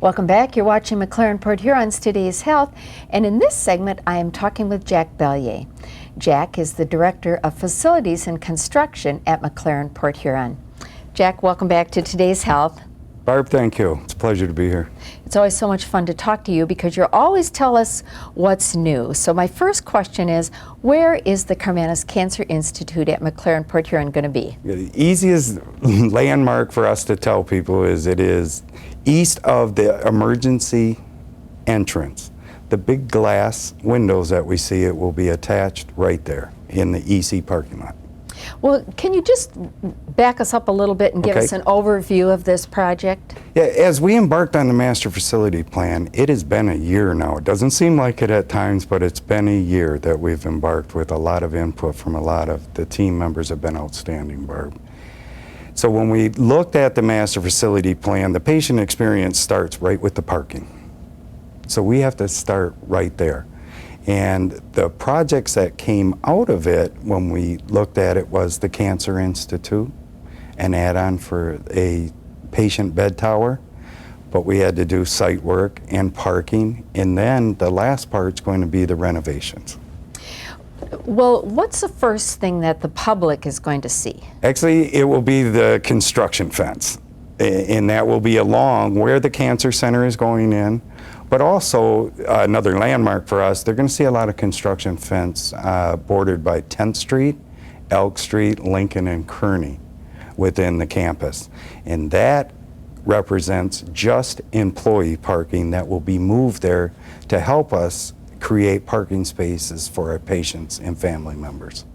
Welcome back. You're watching McLaren Port Huron's Today's Health, and in this segment I am talking with Jack Belyea. Jack is the Director of Facilities and Construction at McLaren Port Huron. Jack, welcome back to Today's Health. Barb, thank you. It's a pleasure to be here. It's always so much fun to talk to you because you always tell us what's new. So my first question is, where is the Karmanos Cancer Institute at McLaren Port Huron going to be? The easiest landmark for us to tell people is it is east of the emergency entrance. The big glass windows that we see, it will be attached right there in the EC parking lot. Well, can you just back us up a little bit and give us an overview of this project? Yeah, as we embarked on the master facility plan, it has been a year now. It doesn't seem like it at times, but it's been a year that we've embarked with a lot of input from a lot of the team members have been outstanding, Barb. So when we looked at the master facility plan, the patient experience starts right with the parking. So we have to start right there. And the projects that came out of it when we looked at it was the Cancer Institute, an add-on for a patient bed tower, but we had to do site work and parking, and then the last part's going to be the renovations. Well, what's the first thing that the public is going to see? Actually, it will be the construction fence, and that will be along where the cancer center is going in. But also, another landmark for us, they're going to see a lot of construction fence bordered by 10th Street, Elk Street, Lincoln, and Kearney within the campus. And that represents just employee parking that will be moved there to help us create parking spaces for our patients and family members.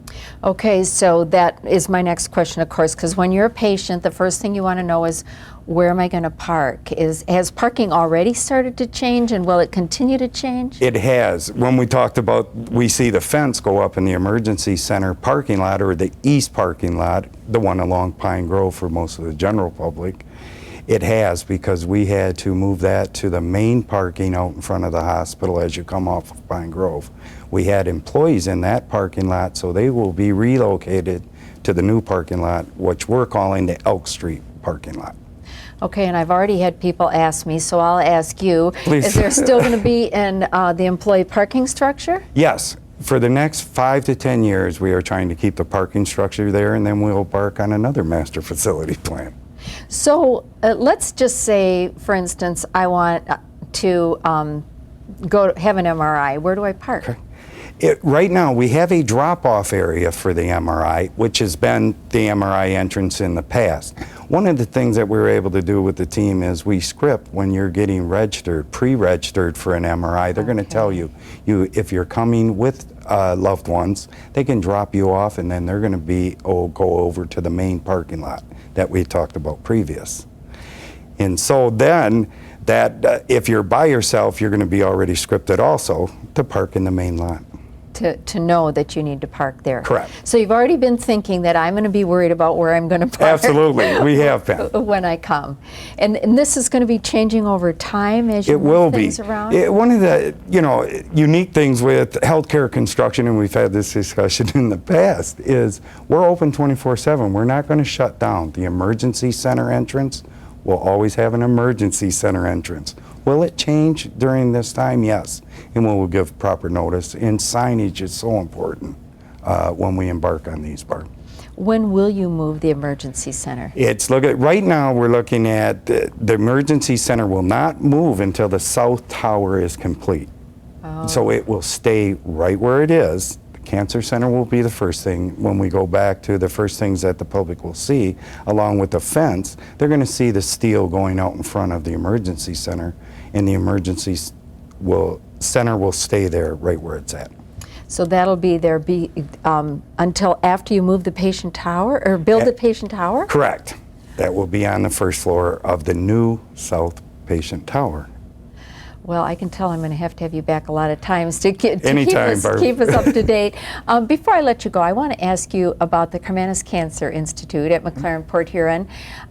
Okay, so that is my next question, of course, because when you're a patient, the first thing you want to know is, where am I going to park? Has parking already started to change, and will it continue to change? It has. When we talked about, we see the fence go up in the emergency center parking lot, or the east parking lot, the one along Pine Grove for most of the general public. It has, because we had to move that to the main parking out in front of the hospital as you come off of Pine Grove. We had employees in that parking lot, so they will be relocated to the new parking lot, which we're calling the Elk Street parking lot. Okay, and I've already had people ask me, so I'll ask you. Please. Is there still going to be in the employee parking structure? Yes. For the next 5 to 10 years, we are trying to keep the parking structure there, and then we'll embark on another master facility plan. So let's just say, for instance, I want to go have an MRI. Where do I park? Okay. Right now, we have a drop-off area for the MRI, which has been the MRI entrance in the past. One of the things that we were able to do with the team is we script when you're getting registered, pre-registered for an MRI. They're going to tell you if you're coming with loved ones, they can drop you off, and then they're going to go over to the main parking lot that we talked about previous. And so then, if you're by yourself, you're going to be already scripted also to park in the main lot. To know that you need to park there. Correct. So you've already been thinking that I'm going to be worried about where I'm going to park. Absolutely, we have been. When I come. And this is going to be changing over time as you move things around? One of the unique things with healthcare construction, and we've had this discussion in the past, is we're open 24/7. We're not going to shut down. The emergency center entrance will always have an emergency center entrance. Will it change during this time? Yes, and we will give proper notice, and signage is so important when we embark on these, Barb. When will you move the emergency center? Right now we're looking at the emergency center will not move until the south tower is complete. Oh. So it will stay right where it is. Cancer Center will be the first thing. When we go back to the first things that the public will see, along with the fence, they're going to see the steel going out in front of the emergency center, and the emergency center will stay there right where it's at. So that'll be there until after you move the patient tower, or build the patient tower? Correct. That will be on the first floor of the new south patient tower. Well, I can tell I'm going to have you back a lot of times to Anytime, Barb. keep us up to date. Before I let you go, I want to ask you about the Karmanos Cancer Institute at McLaren Port Huron.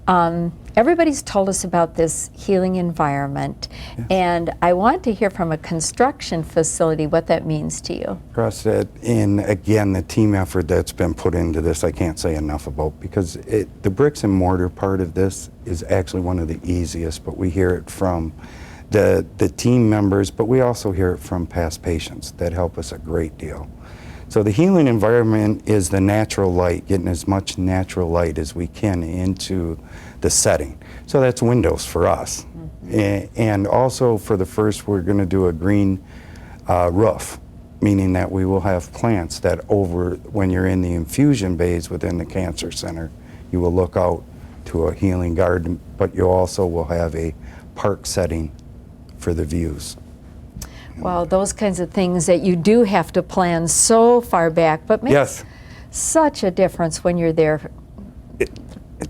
Everybody's told us about this healing environment, Yes. and I want to hear from a construction facility what that means to you. Across that, and again, the team effort that's been put into this, I can't say enough about, because the bricks and mortar part of this is actually one of the easiest, but we hear it from the team members, but we also hear it from past patients that help us a great deal. So the healing environment is the natural light, getting as much natural light as we can into the setting. So that's windows for us. And also for the first, we're going to do a green roof, meaning that we will have plants that when you're in the infusion bays within the cancer center, you will look out to a healing garden, but you also will have a park setting for the views. Well, those kinds of things that you do have to plan so far back, but makes Yes. such a difference when you're there It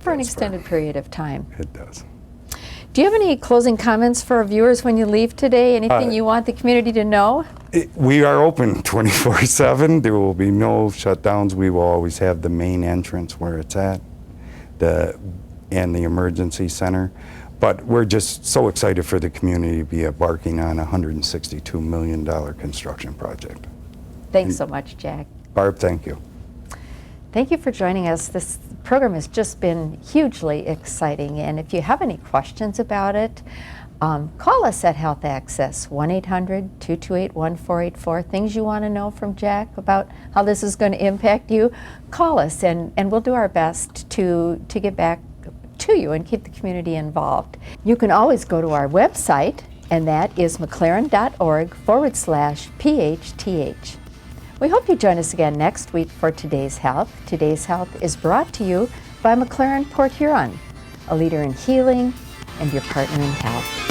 for an does, extended period of time. It does. Do you have any closing comments for our viewers when you leave today? Anything you want the community to know? We are open 24/7. There will be no shutdowns. We will always have the main entrance where it's at, and the emergency center. But we're just so excited for the community to be embarking on a $162 million construction project. Thanks so much, Jack. Barb, thank you. Thank you for joining us. This program has just been hugely exciting, and if you have any questions about it, call us at Health Access, 1-800-228-1484. Things you want to know from Jack about how this is going to impact you, call us, and we'll do our best to get back to you and keep the community involved. You can always go to our website, and that is mclaren.org/PHTH. We hope you join us again next week for Today's Health. Today's Health is brought to you by McLaren Port Huron, a leader in healing and your partner in health.